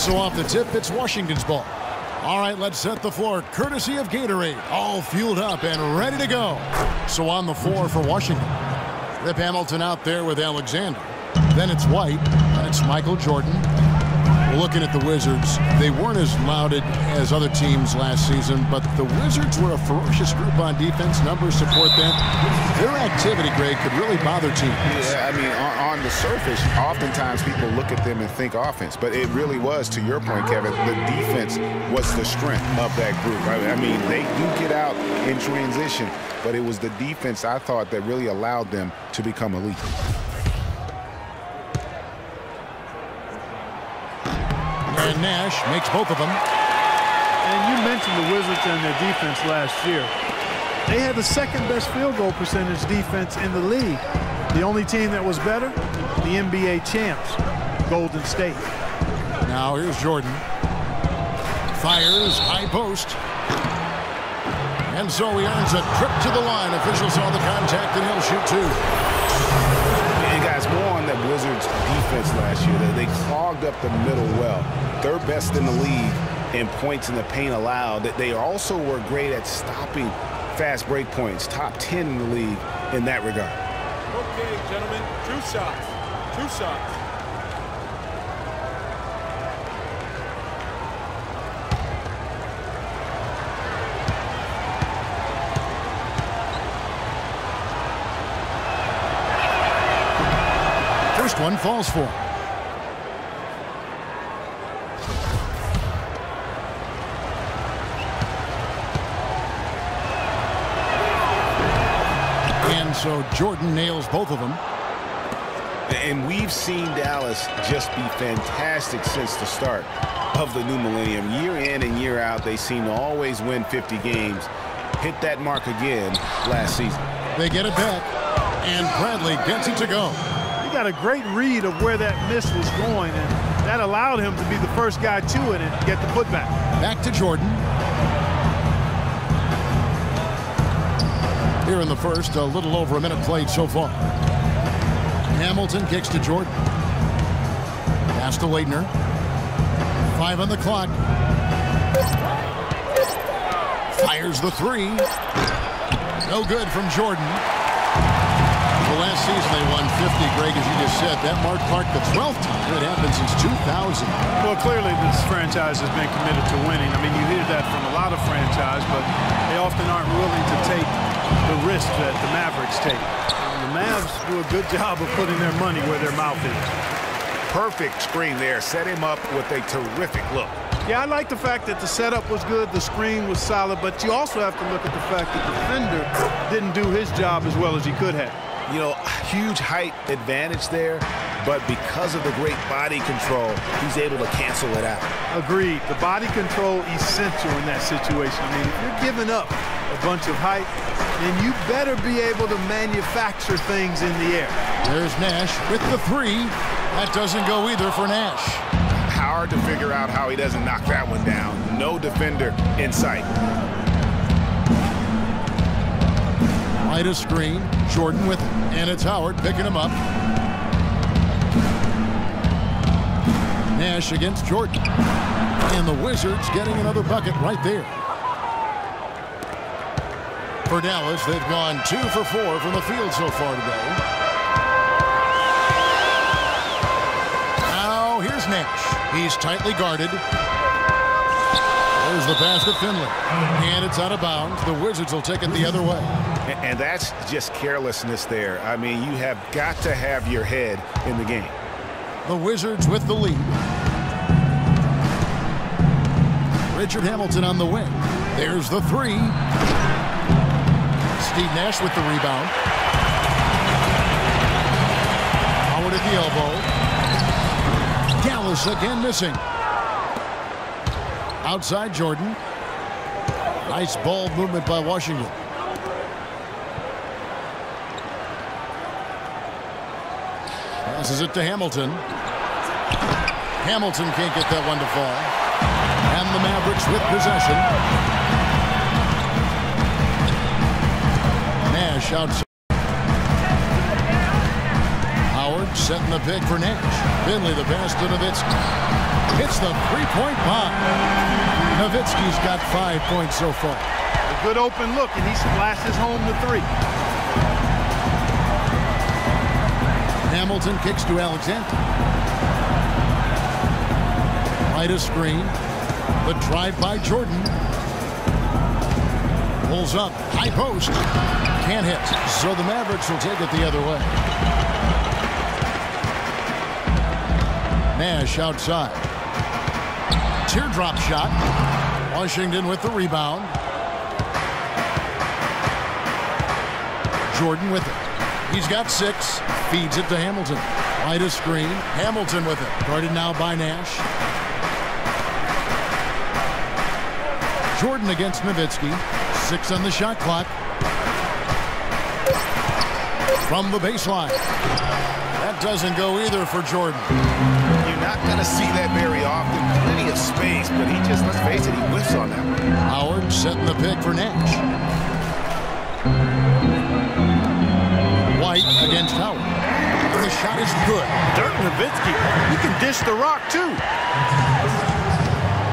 So off the tip, it's Washington's ball. All right, let's set the floor. Courtesy of Gatorade. All fueled up and ready to go. So on the floor for Washington. Rip Hamilton out there with Alexander. Then it's White. And it's Michael Jordan. Looking at the Wizards, they weren't as lauded as other teams last season, but the Wizards were a ferocious group on defense. Numbers support that. Their activity, Greg, could really bother teams. Yeah, I mean, on the surface, oftentimes people look at them and think offense, but it really was, to your point, Kevin, the defense was the strength of that group. I mean, they do get out in transition, but it was the defense, I thought, that really allowed them to become elite. And Nash makes both of them. And you mentioned the Wizards and their defense last year. They had the second best field goal percentage defense in the league. The only team that was better, the NBA champs, Golden State. Now here's Jordan. Fires, high post. And so he earns a trip to the line. Officials saw the contact and he'll shoot two. And guys, more on that Wizards defense last year. They clogged up the middle well. Third best in the league in points in the paint allowed. They also were great at stopping fast break points. Top 10 in the league in that regard. Okay, gentlemen, two shots. Two shots. First one falls for. And so Jordan nails both of them. And we've seen Dallas just be fantastic since the start of the new millennium. Year in and year out, they seem to always win 50 games. Hit that mark again last season. They get it back, and Bradley gets it to go. He got a great read of where that miss was going, and that allowed him to be the first guy to it and get the putback. Back to Jordan. Here in the first, a little over a minute played so far. Hamilton kicks to Jordan. Pass to Leitner. 5 on the clock. Fires the three. No good from Jordan. Well, last season they won 50, Greg, as you just said. That marked the 12th time it happened since 2000. Well, clearly this franchise has been committed to winning. I mean, you hear that from a lot of franchises, but they often aren't willing to take the risk that the Mavericks take. And the Mavs do a good job of putting their money where their mouth is. Perfect screen there. Set him up with a terrific look. Yeah, I like the fact that the setup was good, the screen was solid, but you also have to look at the fact that the defender didn't do his job as well as he could have. You know, huge height advantage there, but because of the great body control, he's able to cancel it out. Agreed. The body control essential in that situation. I mean, if you're giving up a bunch of height, then you better be able to manufacture things in the air. There's Nash with the three. That doesn't go either for Nash. Hard to figure out how he doesn't knock that one down. No defender in sight. Right of screen, Jordan with it. And it's Howard picking him up. Nash against Jordan. And the Wizards getting another bucket right there. For Dallas, they've gone 2 for 4 from the field so far today. Now here's Nash. He's tightly guarded. There's the pass to Finley. And it's out of bounds. The Wizards will take it the other way. And that's just carelessness there. I mean, you have got to have your head in the game. The Wizards with the lead. Richard Hamilton on the wing. There's the three. Steve Nash with the rebound. Howard at the elbow. Dallas again missing. Outside Jordan. Nice ball movement by Washington. Passes it to Hamilton. Hamilton can't get that one to fall. And the Mavericks with possession. Nash outside. Howard setting the pick for Nash. Finley the pass to Nowitzki. hits the three-point bomb. Nowitzki's got 5 points so far. A good open look, and he splashes home the three. Hamilton kicks to Alexander. Right a screen. The drive by Jordan. Pulls up. High post. Can't hit. So the Mavericks will take it the other way. Nash outside. Teardrop shot. Washington with the rebound. Jordan with it. He's got 6. Feeds it to Hamilton. Right a screen. Hamilton with it. Guarded now by Nash. Jordan against Nowitzki. 6 on the shot clock. From the baseline. That doesn't go either for Jordan. You're not going to see that very often. Plenty of space, but he just, let's face it, he whiffs on that one. Howard setting the pick for Nash. White against Howard. And the shot is good. Dirk Nowitzki, he can dish the rock too.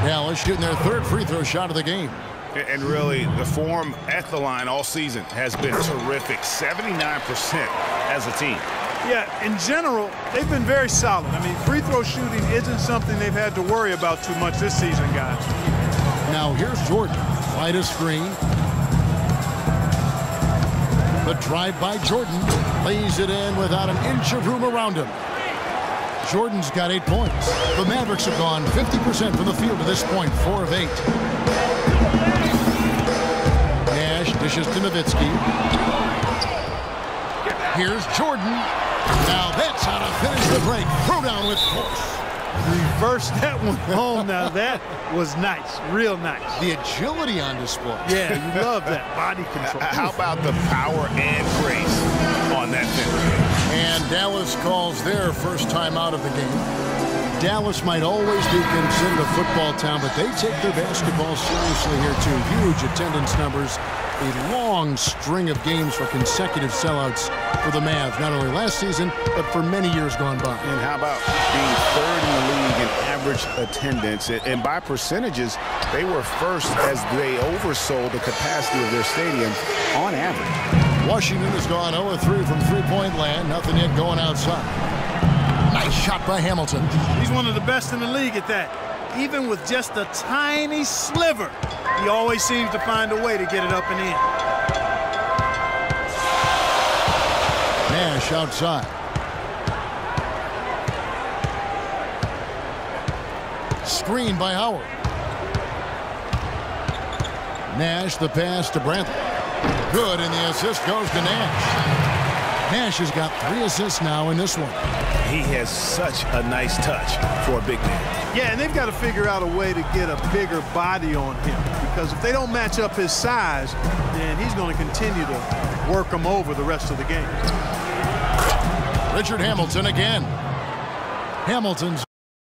Dallas shooting their 3rd free throw shot of the game. And really, the form at the line all season has been terrific. 79% as a team. Yeah, in general, they've been very solid. I mean, free throw shooting isn't something they've had to worry about too much this season, guys. Now here's Jordan. Right a screen. The drive by Jordan. Lays it in without an inch of room around him. Jordan's got 8 points. The Mavericks have gone 50% from the field to this point, 4 of 8. Nash dishes to Nowitzki. Here's Jordan. Now that's how to finish the break. Throw down with force. Reverse that one home. Now that was nice, real nice. The agility on display. Yeah, you love that body control. How about the power and grace on that finish? And Dallas calls their first time out of the game. Dallas might always be considered a football town, but they take their basketball seriously here too. Huge attendance numbers. A long string of games for consecutive sellouts for the Mavs, not only last season, but for many years gone by. And how about being 3rd in the league in average attendance? And by percentages, they were first as they oversold the capacity of their stadium on average. Washington has gone 0-3 from three-point land. Nothing yet going outside. Nice shot by Hamilton. He's one of the best in the league at that. Even with just a tiny sliver, he always seems to find a way to get it up and in. Nash outside. Screen by Howard. Nash the pass to Brantley. Good, and the assist goes to Nash. Nash has got 3 assists now in this one. He has such a nice touch for a big man. Yeah, and they've got to figure out a way to get a bigger body on him, because if they don't match up his size, then he's going to continue to work him over the rest of the game. Richard Hamilton again. Hamilton's